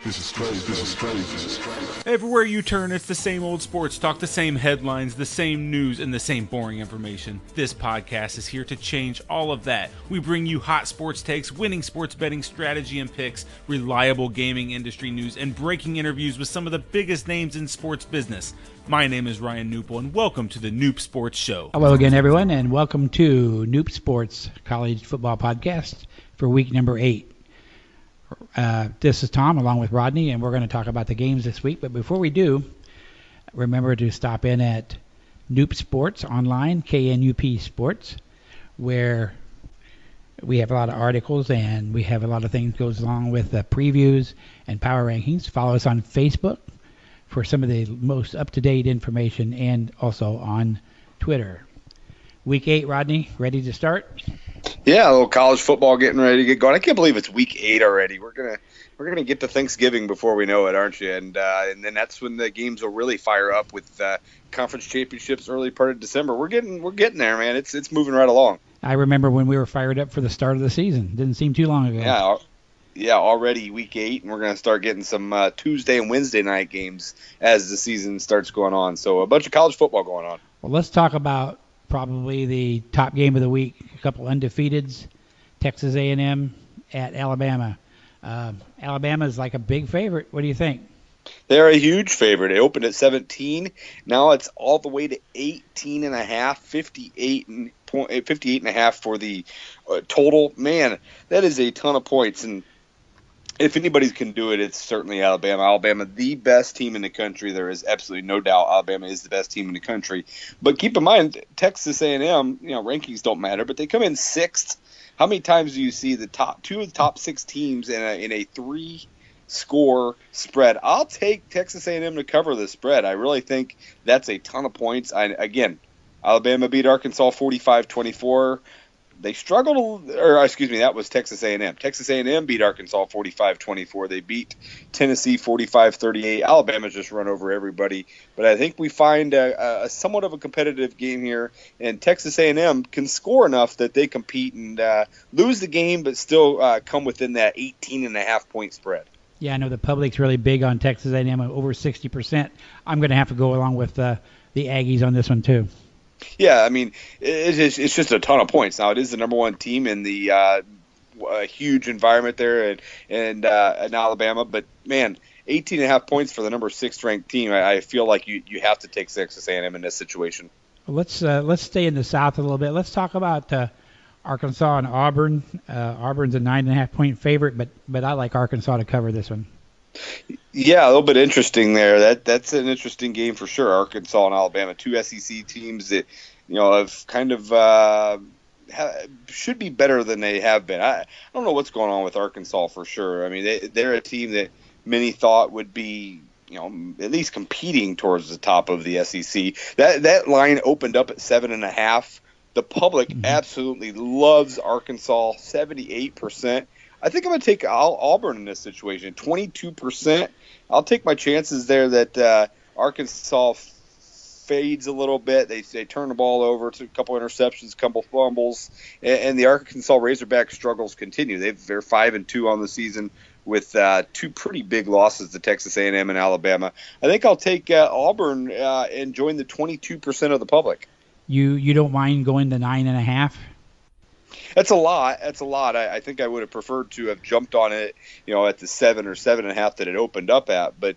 This is crazy. This is crazy. This is crazy. Everywhere you turn, it's the same old sports talk, the same headlines, the same news, and the same boring information. This podcast is here to change all of that. We bring you hot sports takes, winning sports betting strategy and picks, reliable gaming industry news, and breaking interviews with some of the biggest names in sports business. My name is Ryan Newpel, and welcome to the Noop Sports Show. Hello again, everyone, and welcome to Noop Sports College Football Podcast for week number 8. This is Tom along with Rodney, and we're going to talk about the games this week. But before we do, remember to stop in at Noop Sports online, KNUP Sports, where we have a lot of articles and we have a lot of things goes along with previews and power rankings. Follow us on Facebook for some of the most up-to-date information, and also on Twitter. Week 8, Rodney, ready to start? Yeah, a little college football getting ready to get going. I can't believe it's week 8 already. We're gonna get to Thanksgiving before we know it, aren't you? And then that's when the games will really fire up with conference championships early part of December. We're getting there, man. It's moving right along. I remember when we were fired up for the start of the season. Didn't seem too long ago. Yeah, already week 8, and we're gonna start getting some Tuesday and Wednesday night games as the season starts going on. So a bunch of college football going on. Well, let's talk about probably the top game of the week. A couple undefeateds, Texas A&M at Alabama. Alabama is like a big favorite. What do you think? They're a huge favorite. It opened at 17. Now it's all the way to 18.5, 58.5 for the total. Man, that is a ton of points. And if anybody can do it, it's certainly Alabama. Alabama, the best team in the country. There is absolutely no doubt Alabama is the best team in the country. But keep in mind, Texas A&M, rankings don't matter, but they come in 6th. How many times do you see the two of the top 6 teams in a 3-score spread? I'll take Texas A&M to cover the spread. I really think that's a ton of points. Again, Alabama beat Arkansas 45-24. They struggled, that was Texas A&M. Texas A&M beat Arkansas 45-24. They beat Tennessee 45-38. Alabama's just run over everybody. But I think we find a somewhat of a competitive game here, and Texas A&M can score enough that they compete and lose the game, but still come within that 18.5-point spread. Yeah, I know the public's really big on Texas A&M, over 60%. I'm going to have to go along with the Aggies on this one too. Yeah, I mean, it's just a ton of points. Now, it is the number 1 team in the huge environment there in Alabama. But, man, 18.5 points for the number 6 ranked team. I feel like you have to take Texas A&M in this situation. Let's stay in the South a little bit. Let's talk about Arkansas and Auburn. Auburn's a 9.5 point favorite, but I like Arkansas to cover this one. Yeah, a little bit interesting there. That's an interesting game for sure. Arkansas and Alabama, 2 SEC teams that have kind of should be better than they have been. I don't know what's going on with Arkansas for sure. I mean, they're a team that many thought would be at least competing towards the top of the SEC. That line opened up at 7.5. The public absolutely loves Arkansas, 78%. I think I'm going to take Auburn in this situation, 22%. I'll take my chances there that Arkansas fades a little bit. They turn the ball over to a couple interceptions, a couple fumbles, and the Arkansas Razorback struggles continue. They're 5-2 on the season with 2 pretty big losses to Texas A&M and Alabama. I think I'll take Auburn and join the 22% of the public. You don't mind going to 9.5? That's a lot. I think I would have preferred to have jumped on it, at the 7 or 7.5 that it opened up at. But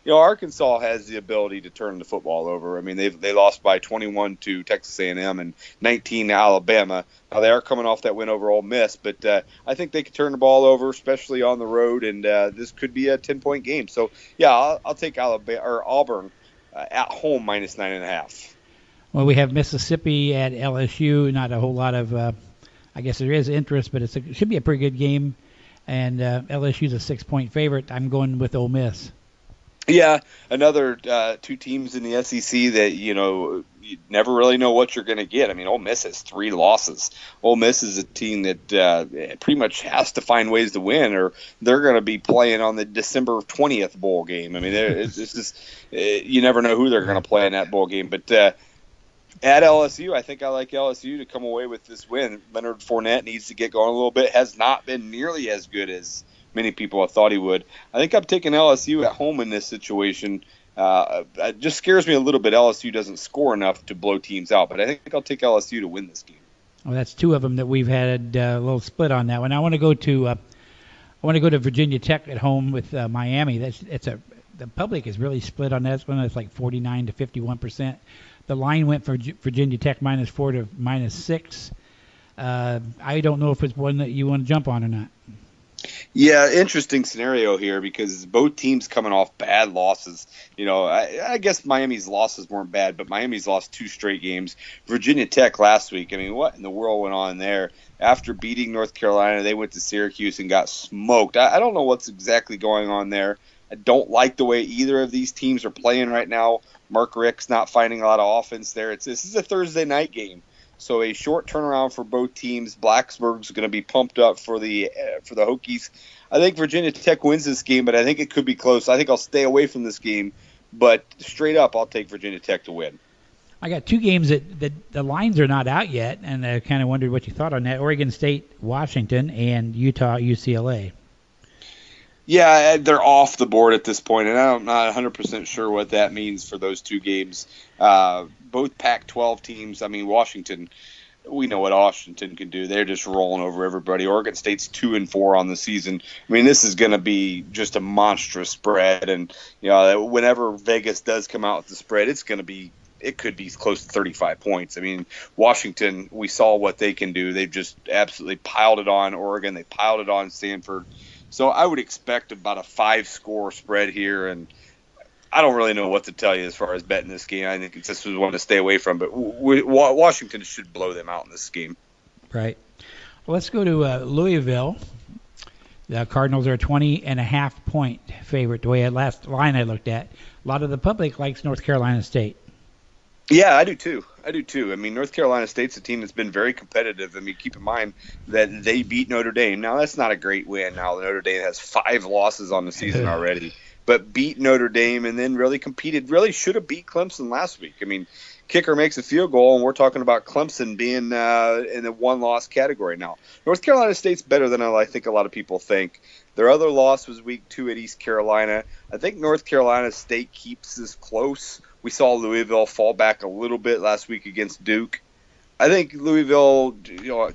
Arkansas has the ability to turn the football over. I mean, they lost by 21 to Texas A&M and 19 to Alabama. Now they are coming off that win over Ole Miss, but I think they could turn the ball over, especially on the road. And this could be a 10-point game. So yeah, I'll take Auburn at home minus 9.5. Well, we have Mississippi at LSU. Not a whole lot of. I guess there is interest, but it should be a pretty good game. And LSU's a 6-point favorite. I'm going with Ole Miss. Yeah, another 2 teams in the SEC that, you never really know what you're going to get. I mean, Ole Miss has 3 losses. Ole Miss is a team that pretty much has to find ways to win, or they're going to be playing on the December 20th bowl game. I mean, it's just you never know who they're going to play in that bowl game. But at LSU, I think I like LSU to come away with this win. Leonard Fournette needs to get going a little bit. Has not been nearly as good as many people have thought he would. I think I'm taking LSU at home in this situation. It just scares me a little bit. LSU doesn't score enough to blow teams out, but I think I'll take LSU to win this game. Well, that's two of them that we've had a little split on that one. I want to go to Virginia Tech at home with Miami. The public is really split on that one. It's like 49 to 51%. The line went for Virginia Tech -4 to -6. I don't know if it's one that you want to jump on or not. Yeah, interesting scenario here because both teams coming off bad losses. I guess Miami's losses weren't bad, but Miami's lost 2 straight games. Virginia Tech last week, I mean, what in the world went on there? After beating North Carolina, they went to Syracuse and got smoked. I don't know what's exactly going on there. I don't like the way either of these teams are playing right now. Mark Richt's not finding a lot of offense there. This is a Thursday night game. So a short turnaround for both teams. Blacksburg's going to be pumped up for the Hokies. I think Virginia Tech wins this game, but I think it could be close. I think I'll stay away from this game, but straight up, I'll take Virginia Tech to win. I got 2 games that the lines are not out yet, and I kind of wondered what you thought on that. Oregon State, Washington, and Utah, UCLA. Yeah, they're off the board at this point, and I'm not 100% sure what that means for those 2 games. Both Pac-12 teams, I mean, Washington, we know what Washington can do. They're just rolling over everybody. Oregon State's 2-4 on the season. I mean, this is going to be just a monstrous spread, and whenever Vegas does come out with the spread, it could be close to 35 points. I mean, Washington, we saw what they can do. They've just absolutely piled it on Oregon. They piled it on Stanford. So I would expect about a 5-score spread here, and I don't really know what to tell you as far as betting this game. I think this was one to stay away from, but Washington should blow them out in this game. Right. Well, let's go to Louisville. The Cardinals are a 20.5-point favorite. The way last line I looked at, a lot of the public likes North Carolina State. Yeah, I do too. I mean, North Carolina State's a team that's been very competitive. I mean, keep in mind that they beat Notre Dame. Now, that's not a great win. Now, Notre Dame has 5 losses on the season already, but beat Notre Dame and then really competed. Really should have beat Clemson last week. I mean, kicker makes a field goal, and we're talking about Clemson being in the 1-loss category now. North Carolina State's better than I think a lot of people think. Their other loss was week 2 at East Carolina. I think North Carolina State keeps this close. We saw Louisville fall back a little bit last week against Duke. I think Louisville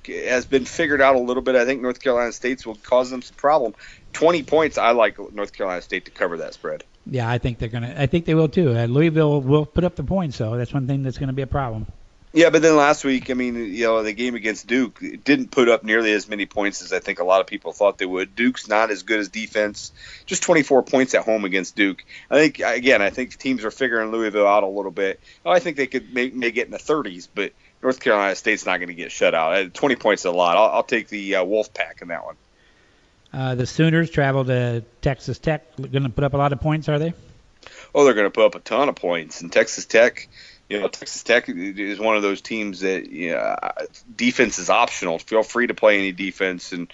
has been figured out a little bit. I think North Carolina State will cause them some problem. 20 points, I like North Carolina State to cover that spread. Yeah, I think they will too. Louisville will put up the points, so that's one thing that's going to be a problem. Yeah, but then last week, I mean, the game against Duke didn't put up nearly as many points as I think a lot of people thought they would. Duke's not as good as defense. Just 24 points at home against Duke. I think teams are figuring Louisville out a little bit. I think they could may get in the 30s, but North Carolina State's not going to get shut out. 20 points is a lot. I'll take the Wolfpack in that one. The Sooners travel to Texas Tech. Going to put up a lot of points, are they? Oh, they're going to put up a ton of points. And Texas Tech is one of those teams that defense is optional. Feel free to play any defense. And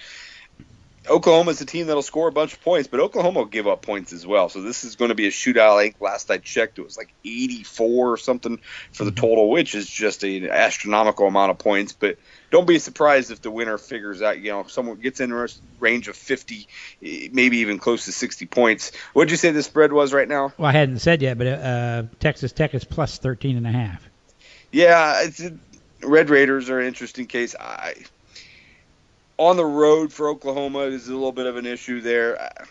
Oklahoma's a team that'll score a bunch of points, but Oklahoma will give up points as well. So this is going to be a shootout. I think last I checked, it was like 84 or something for the total, which is just an astronomical amount of points. But don't be surprised if the winner figures out, someone gets in a range of 50, maybe even close to 60 points. What did you say the spread was right now? Well, I hadn't said yet, but Texas Tech is plus 13.5. Yeah, Red Raiders are an interesting case. On the road for Oklahoma is a little bit of an issue there. I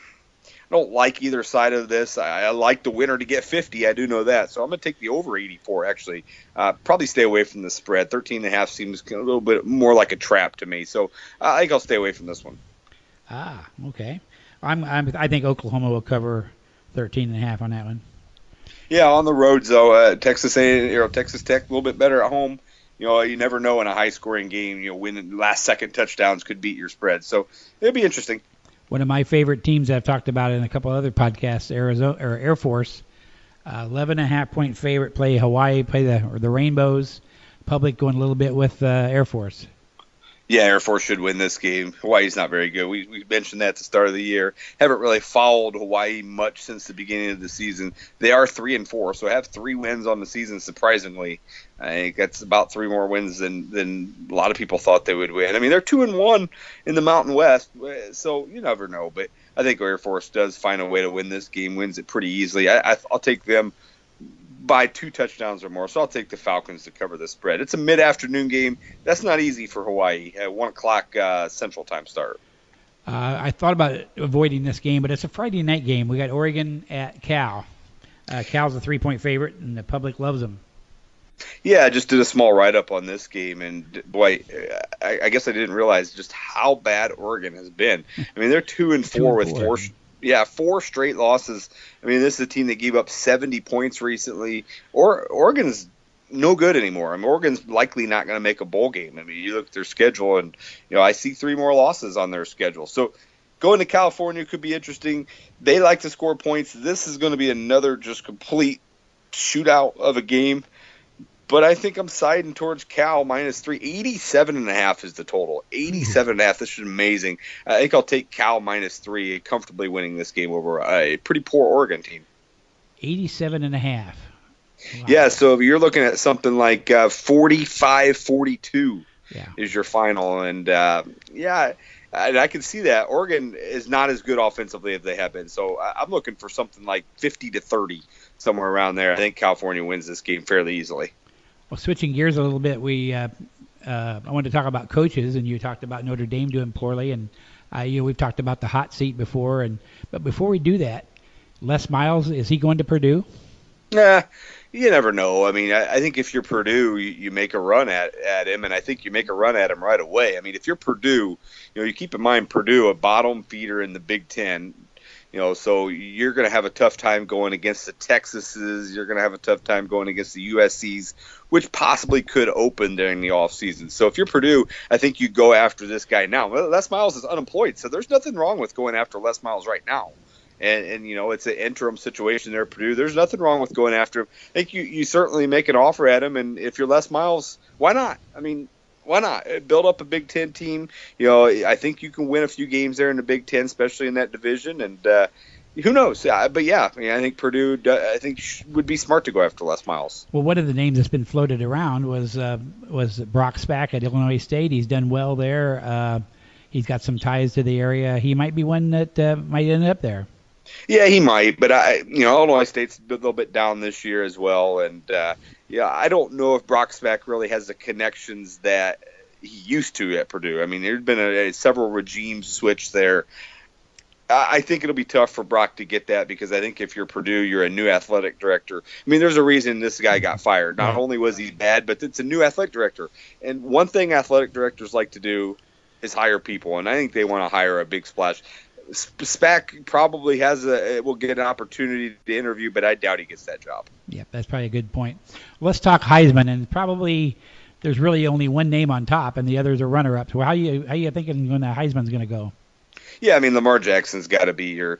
don't like either side of this. I like the winner to get 50. I do know that. So I'm going to take the over 84, actually. Probably stay away from the spread. 13.5 seems a little bit more like a trap to me. So I think I'll stay away from this one. Ah, okay. I think Oklahoma will cover 13.5 on that one. Yeah, on the roads, though, Texas Tech a little bit better at home. You never know in a high-scoring game, when last-second touchdowns could beat your spread. So it'll be interesting. One of my favorite teams I've talked about in a couple other podcasts, Air Force, 11.5-point favorite, play Hawaii, play the Rainbows. Public going a little bit with Air Force. Yeah, Air Force should win this game. Hawaii's not very good. We mentioned that at the start of the year. Haven't really followed Hawaii much since the beginning of the season. They are 3-4, so have 3 wins on the season, surprisingly. I think that's about 3 more wins than a lot of people thought they would win. I mean, they're 2-1 in the Mountain West, so you never know. But I think Air Force does find a way to win this game, wins it pretty easily. I'll take them by 2 touchdowns or more, so I'll take the Falcons to cover the spread. It's a mid-afternoon game. That's not easy for Hawaii. At 1 o'clock Central Time start. I thought about avoiding this game, but it's a Friday night game. We got Oregon at Cal. Cal's a 3-point favorite, and the public loves them. Yeah, I just did a small write-up on this game, and boy, I guess I didn't realize just how bad Oregon has been. I mean, they're 2-4 with 4 straight losses. I mean, this is a team that gave up 70 points recently. Oregon's no good anymore. I mean, Oregon's likely not going to make a bowl game. I mean, you look at their schedule, and I see 3 more losses on their schedule. So going to California could be interesting. They like to score points. This is going to be another just complete shootout of a game. But I think I'm siding towards Cal -3. 87.5 is the total. 87.5. This is amazing. I think I'll take Cal -3, comfortably winning this game over a pretty poor Oregon team. 87.5. Wow. Yeah, so if you're looking at something like 45-42 is your final. And, I can see that. Oregon is not as good offensively as they have been. So I'm looking for something like 50-30, somewhere around there. I think California wins this game fairly easily. Well, switching gears a little bit, I wanted to talk about coaches, and you talked about Notre Dame doing poorly, and we've talked about the hot seat before. But before we do that, Les Miles, is he going to Purdue? Nah, you never know. I mean, I think if you're Purdue, you make a run at him, and I think you make a run at him right away. I mean, if you're Purdue, you keep in mind Purdue, a bottom feeder in the Big Ten. So you're going to have a tough time going against the Texases. You're going to have a tough time going against the USCs, which possibly could open during the offseason. So if you're Purdue, I think you go after this guy now. Les Miles is unemployed, so there's nothing wrong with going after Les Miles right now. And it's an interim situation there at Purdue. There's nothing wrong with going after him. I think you certainly make an offer at him, and if you're Les Miles, why not? I mean, why not? Build up a Big Ten team. I think you can win a few games there in the Big Ten, especially in that division. And who knows? But yeah, I think Purdue, would be smart to go after Les Miles. Well, one of the names that's been floated around was Brock Spack at Illinois State. He's done well there. He's got some ties to the area. He might be one that might end up there. Yeah, he might, but Illinois State's a little bit down this year as well, and I don't know if Brock Spack really has the connections that he used to at Purdue. I mean, there's been several regimes switch there. I think it'll be tough for Brock to get that because I think if you're Purdue, you're a new athletic director. I mean, there's a reason this guy got fired. Not only was he bad, but it's a new athletic director. And one thing athletic directors like to do is hire people, and I think they want to hire a big splash. Spack probably will get an opportunity to interview, but I doubt he gets that job. Yeah, that's probably a good point. Let's talk Heisman, and probably there's really only one name on top, and the others are runner-ups. Well, how you thinking when the Heisman's going to go? Yeah, I mean, Lamar Jackson's got to be your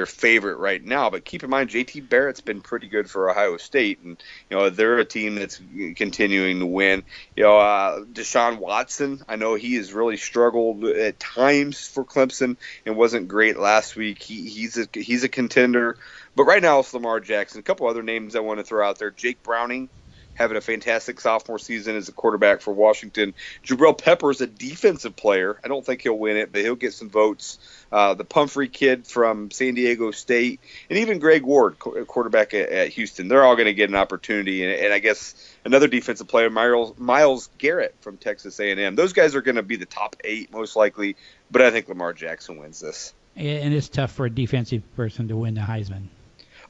favorite right now. But keep in mind, J.T. Barrett's been pretty good for Ohio State, and they're a team that's continuing to win. Deshaun Watson, I know he has really struggled at times for Clemson and wasn't great last week. He's a contender, but right now it's Lamar Jackson. A couple other names I want to throw out there: Jake Browning, having a fantastic sophomore season as a quarterback for Washington. Jabril Peppers, a defensive player. I don't think he'll win it, but he'll get some votes. The Pumphrey kid from San Diego State, and even Greg Ward, quarterback at Houston. They're all going to get an opportunity. And I guess another defensive player, Myles Garrett from Texas A&M. Those guys are going to be the top 8 most likely, but I think Lamar Jackson wins this. And it's tough for a defensive person to win the Heisman.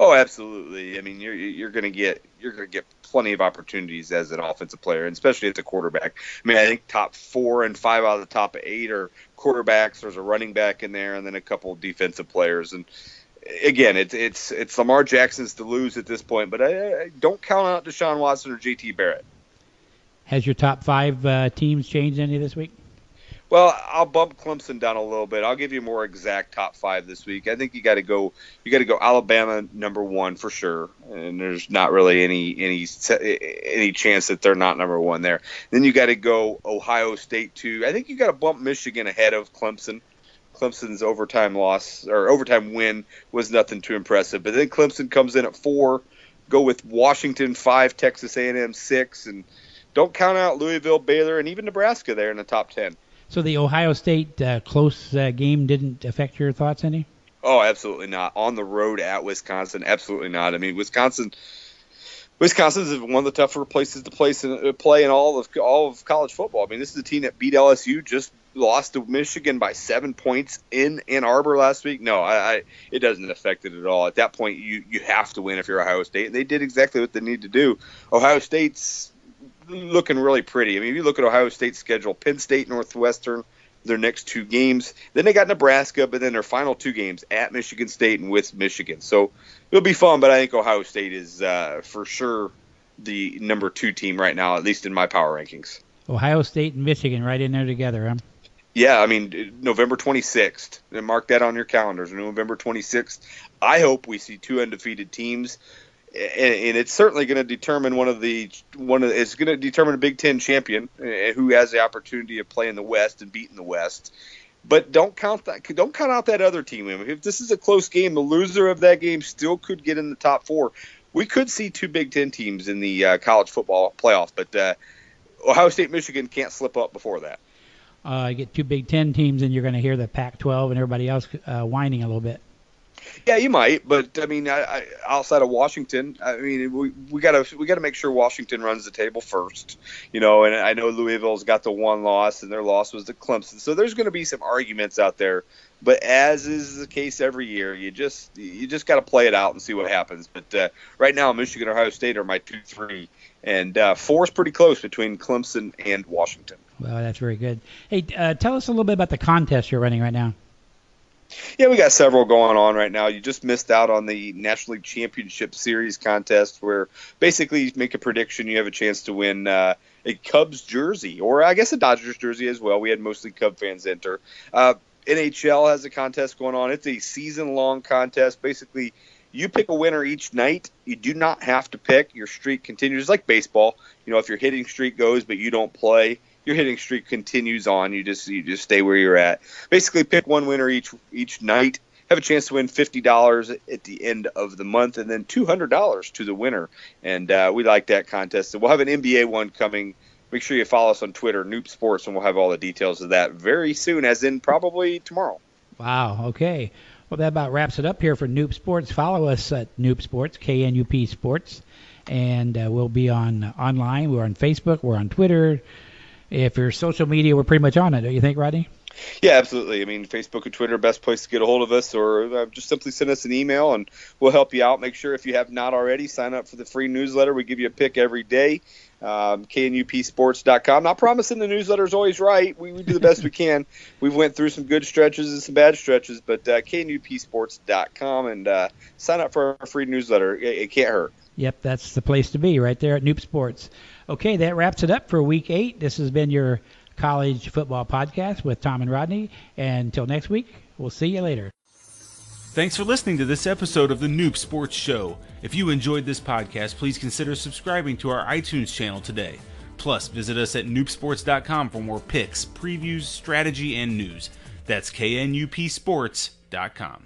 Oh, absolutely. I mean, you're going to get plenty of opportunities as an offensive player, and especially as a quarterback. I mean, I think top 4 and 5 out of the top 8 are quarterbacks. There's a running back in there, and then a couple of defensive players. And again, it's Lamar Jackson's to lose at this point, but I don't count out Deshaun Watson or J.T. Barrett. Has your top 5 teams changed any this week? Well, I'll bump Clemson down a little bit. I'll give you a more exact top 5 this week. I think you got to go Alabama number 1 for sure, and there's not really any chance that they're not number 1 there. Then you got to go Ohio State 2. I think you got to bump Michigan ahead of Clemson. Clemson's overtime win was nothing too impressive, but then Clemson comes in at 4. Go with Washington 5, Texas A&M 6, and don't count out Louisville, Baylor, and even Nebraska there in the top 10. So the Ohio State close game didn't affect your thoughts any? Oh, absolutely not. On the road at Wisconsin, absolutely not. I mean, Wisconsin's one of the tougher places to play in all of college football. I mean, this is a team that beat LSU, just lost to Michigan by 7 points in Ann Arbor last week. No, it doesn't affect it at all. At that point, you have to win if you're Ohio State. They did exactly what they need to do. Ohio State's looking really pretty. I mean, if you look at Ohio State's schedule, Penn State, Northwestern, their next 2 games. Then they got Nebraska, but then their final 2 games at Michigan State and with Michigan. So it'll be fun, but I think Ohio State is for sure the number 2 team right now, at least in my power rankings. Ohio State and Michigan right in there together, huh? Yeah, I mean, November 26th. Mark that on your calendars, November 26th. I hope we see 2 undefeated teams. And it's certainly going to determine it's going to determine a Big Ten champion who has the opportunity to play in the West and beat in the West. But don't count out that other team. If this is a close game, the loser of that game still could get in the top 4. We could see 2 Big Ten teams in the college football playoff, but Ohio State, Michigan can't slip up before that. You get 2 Big Ten teams, and you're going to hear the Pac-12 and everybody else whining a little bit. Yeah, you might, but I mean, outside of Washington, I mean, we got to make sure Washington runs the table first, And I know Louisville's got the 1 loss, and their loss was to Clemson, so there's going to be some arguments out there. But as is the case every year, you just got to play it out and see what happens. But right now, Michigan, Ohio State are my 2-3, and 4 is pretty close between Clemson and Washington. Well, that's very good. Hey, tell us a little bit about the contest you're running right now. Yeah, we got several going on right now. You just missed out on the National League Championship Series contest where basically you make a prediction, you have a chance to win a Cubs jersey, or I guess a Dodgers jersey as well. We had mostly Cub fans enter. NHL has a contest going on. It's a season-long contest. Basically, you pick a winner each night. You do not have to pick. Your streak continues. It's like baseball. If your hitting streak goes but you don't play, your hitting streak continues on. You just stay where you're at. Basically, pick one winner each night. Have a chance to win $50 at the end of the month, and then $200 to the winner. And we like that contest. So we'll have an NBA one coming. Make sure you follow us on Twitter, Noop Sports, and we'll have all the details of that very soon, as in probably tomorrow. Wow. Okay. Well, that about wraps it up here for Noop Sports. Follow us at Noop Sports, KNUP Sports, and we'll be online. We're on Facebook. We're on Twitter. If you're social media, we're pretty much on it, don't you think, Rodney? Yeah, absolutely. I mean, Facebook and Twitter are best place to get a hold of us, or just simply send us an email, and we'll help you out. Make sure, if you have not already, sign up for the free newsletter. We give you a pick every day. KNUPsports.com. Not promising the newsletter is always right. We do the best we can. We've went through some good stretches and some bad stretches, but KNUPsports.com, and sign up for our free newsletter. It can't hurt. Yep, that's the place to be right there at Noop Sports. Okay, that wraps it up for Week 8. This has been your college football podcast with Tom and Rodney. And until next week, we'll see you later. Thanks for listening to this episode of the Noop Sports Show. If you enjoyed this podcast, please consider subscribing to our iTunes channel today. Plus, visit us at noopsports.com for more picks, previews, strategy, and news. That's KNUPsports.com.